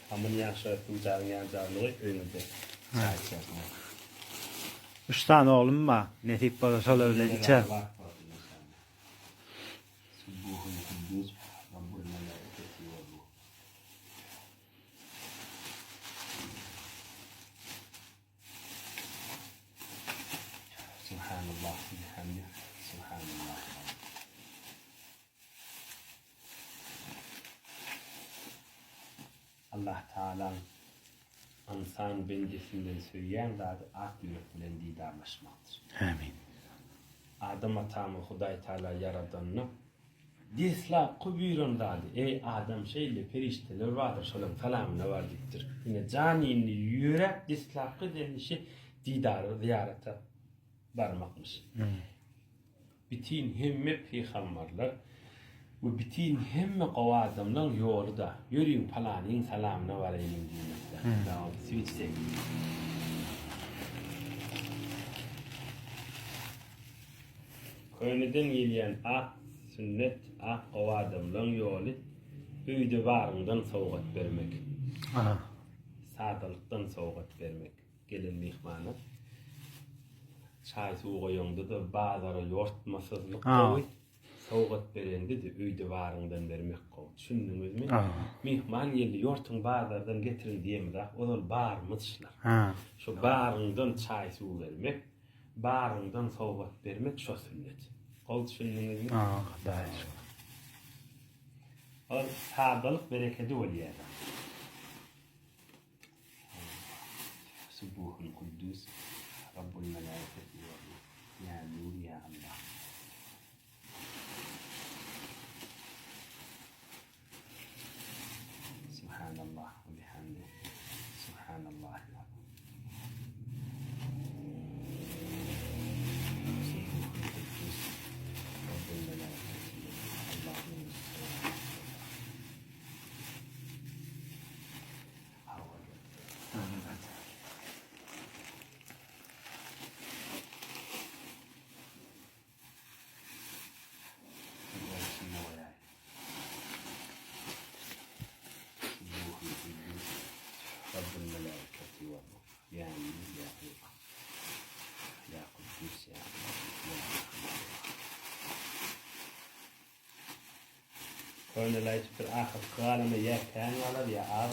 Hamın yaxşı fincan yancarlığı önünde. Çay içerisinde. 3 tane oğlum var. Netip barasal öyle içer. Subuhun kudüs Rabbul meleketi ve ruh. Subhanallah bihamdi. Subhanallah. Allah Teala insan bendesinden söyleyen da ak yürekle didarlaşmaktır. Amin. Adam atamı Huday Teala yaradanını disla kubirun dadı. Ey Adam şeyle perişteler vardır. Şöyle falamına var gittir. Yine canini yürek dislakı denişi didarı ziyarete varmakmış. Bütün himme peygamberler ve bütün himme kavadımdan yolu da yürüyün falanın salamına varayım diyorlar. Tamam, switch sevgili. Köyneden gelen sünnet, kavadımdan yolu üyde varından soğuk vermek. Aha. Sadalıktan soğuk vermek. Gelen mihmana. Çay suğu koyunda da bazıları yortmasızlık koy. Soğuk verende de üyde varından vermek koy. Düşündünüz mü? Mihman yeli yortun bazılardan getirin diyeyim de onlar bağırmışlar. Şu bağırından çay suğu vermek. Bağırından soğuk vermek şu sünnet. Kol düşündünüz mü? O sadalık bereketi oluyor. Subuhun kudüs Rabbul meleketi ve ruh. Ya nur ya Allah. Subhanallah ve bihamdi. Subhanallah. Rabbul meleketi ve ruh. Ya nur ya Allah. Ya kudüs ya Allah. Köyne layık bir ahir kâleme ya kâni alır ya ağır.